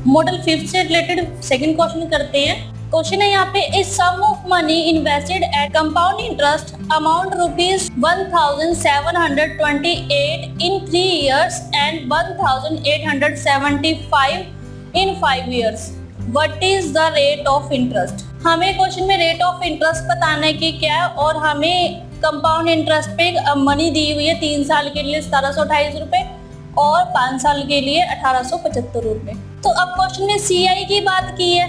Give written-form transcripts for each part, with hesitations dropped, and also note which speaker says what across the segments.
Speaker 1: Model 5 से related second question करते हैं। क्वेश्चन है यहाँ पे, इस sum of money invested at compound interest amount rupees 1728 in 3 years and 1875 in 5 years, what is the rate of interest. हमें question में रेट ऑफ इंटरेस्ट बताने की क्या है और हमें कंपाउंड इंटरेस्ट पे मनी दी हुई है 3 साल के लिए 1728 रुपए और 5 साल के लिए 1875 रुपए। तो अब क्वेश्चन में सीआई की बात की है,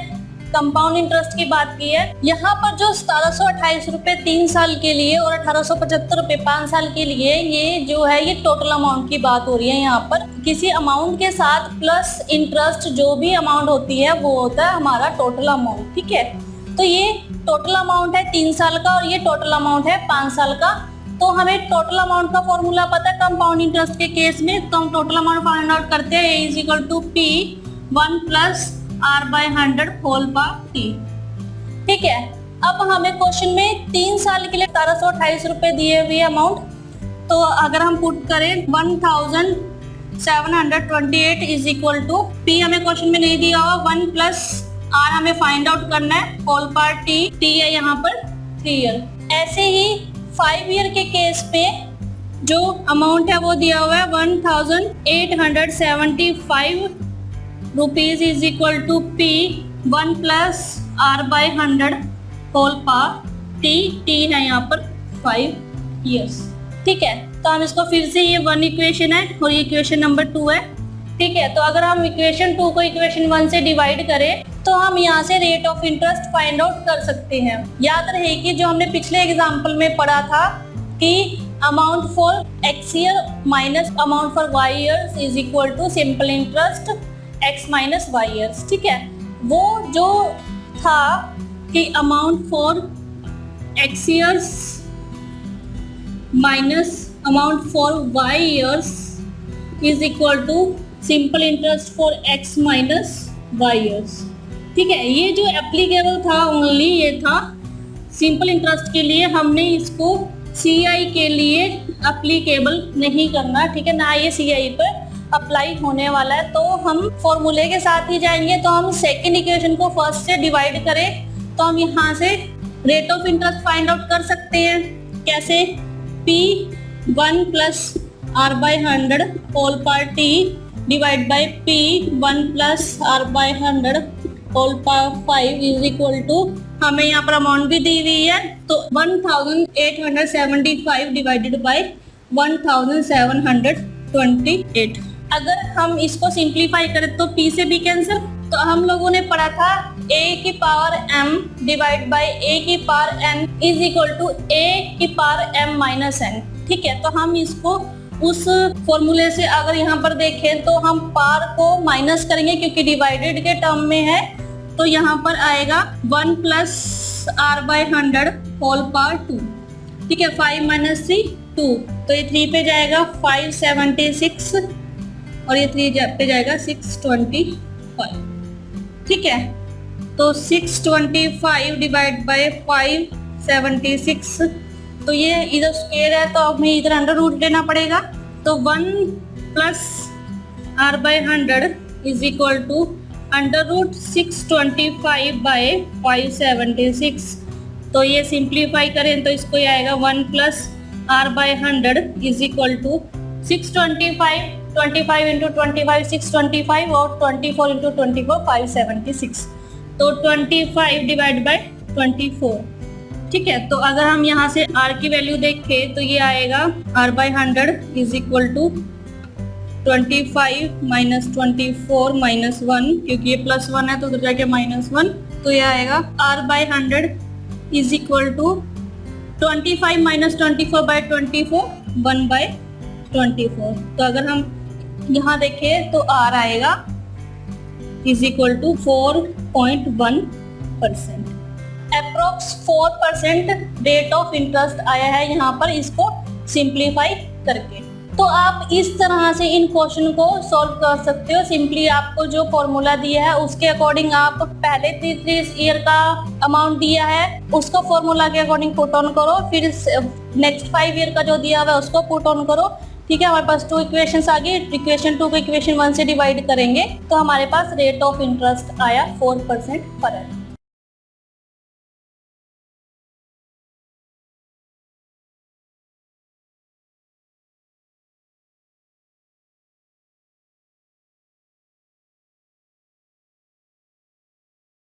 Speaker 1: कंपाउंड इंटरेस्ट की बात की है। यहाँ पर जो 1728 रुपए 3 साल के लिए और 1875 रुपए 5 साल के लिए, ये जो है ये टोटल अमाउंट की बात हो रही है। यहाँ पर किसी अमाउंट के साथ प्लस इंटरेस्ट जो भी अमाउंट होती है वो होता है हमारा टोटल अमाउंट, ठीक है। तो ये टोटल अमाउंट है 3 साल का और ये टोटल अमाउंट है 5 साल का। तो हमें टोटल अमाउंट का फॉर्मूला पता है कंपाउंड इंटरेस्ट के केस में, तो हम टोटल अमाउंट फाइंड आउट करते हैं। A = P 1 + R/100 whole power T, ठीक है। अब हमें क्वेश्चन में 3 साल के लिए 1728 रुपए दिए हुए अमाउंट, तो अगर हम पुट करें 1728 = P हमें क्वेश्चन में नहीं दिया हुआ, 1 + R हमें फाइंड आउट करना है, होल पावर T है यहाँ पर 3 ईयर। ऐसे ही 5 ईयर के केस पे जो अमाउंट है वो दिया हुआ है 1875 rupees = P 1 + R/100 whole power T है यहाँ पर 5 ईयर्स, ठीक है। तो हम इसको फिर से, ये 1 इक्वेशन है और ये इक्वेशन नंबर 2 है, ठीक है। तो अगर हम इक्वेशन 2 को इक्वेशन 1 से डिवाइड करें तो हम यहाँ से rate of interest find out कर सकते हैं। याद रहे कि जो हमने पिछले एग्जाम्पल में पढ़ा था कि amount for x year minus amount for y years is equal to simple interest x minus y years, ठीक है। वो जो था कि amount for x years minus amount for y years is equal to simple interest for x minus y years, ठीक है। ये जो एप्लीकेबल था ओनली ये था सिंपल इंटरेस्ट के लिए, हमने इसको सीआई के लिए एप्लीकेबल नहीं करना, ठीक है, ना ये सीआई पर अप्लाई होने वाला है। तो हम फॉर्मूले के साथ ही जाएंगे। तो हम सेकंड इक्वेशन को फर्स्ट से डिवाइड करें तो हम यहाँ से rate of interest find out कर सकते हैं। कैसे? P 1 + R/100 whole power T divide by P 1 + R/100 whole power 5 is equal to, हमें यहाँ पर अमाउंट भी दी हुई है तो 1875 डिवाइडेड बाय 1728। अगर हम इसको सिंप्लीफाई करें तो P से भी कैंसिल। तो हम लोगों ने पढ़ा था a की power m divide by a की power n is equal to a की पावर m माइनस n, ठीक है। तो हम इसको उस फॉर्मूले से अगर यहाँ पर देखें तो हम पावर को माइनस करेंगे क्योंकि डिवाइडेड के टर्म में है, तो यहाँ पर आएगा 1 + R/100 होल पावर 2, ठीक है। 5 - 3 2, तो ये 3 पे जाएगा 576 और ये 3 पे जाएगा 625, ठीक है। तो 625 डिवाइड बाय 576, तो ये इधर स्क्वायर है तो हमें इधर अंडर रूट लेना पड़ेगा। तो 1 + R/100 is equal to √625 bye 576। तो ये सिंप्लीफाई करें तो इसको ये आएगा 1 + R/100 इज इक्वल टू 625, 25 × 25 625 और 24 × 24 576, तो 25 डिवाइड बाय 24, ठीक है। तो अगर हम यहाँ से R की वैल्यू देखें तो ये आएगा R/100 इज इक्वल टू 25 - 24 - 1, क्योंकि ये +1 है तो उधर जाके -1, तो ये आएगा R/100 is equal to 25 - 24 bye 24 1/24। तो अगर हम यहाँ देखें तो R आएगा is equal to 4.1%। Approx 4% rate of interest आया है यहाँ पर इसको सिंप्लीफाई करके। तो आप इस तरह से इन क्वेश्चन को सॉल्व कर सकते हो। सिंपली आपको जो फॉर्मूला दिया है उसके अकॉर्डिंग आप पहले 3 ईयर का अमाउंट दिया है उसको फॉर्मूला के अकॉर्डिंग पुट ऑन करो, फिर नेक्स्ट 5 ईयर का जो दिया हुआ है उसको पुट ऑन करो, ठीक है, हमारे पास 2 इक्वेशंस आ गई। इक्वेशन 2 को इक्वेशन 1 से डिवाइड करेंगे तो हमारे पास रेट ऑफ इंटरेस्ट आया 4% पर एनम।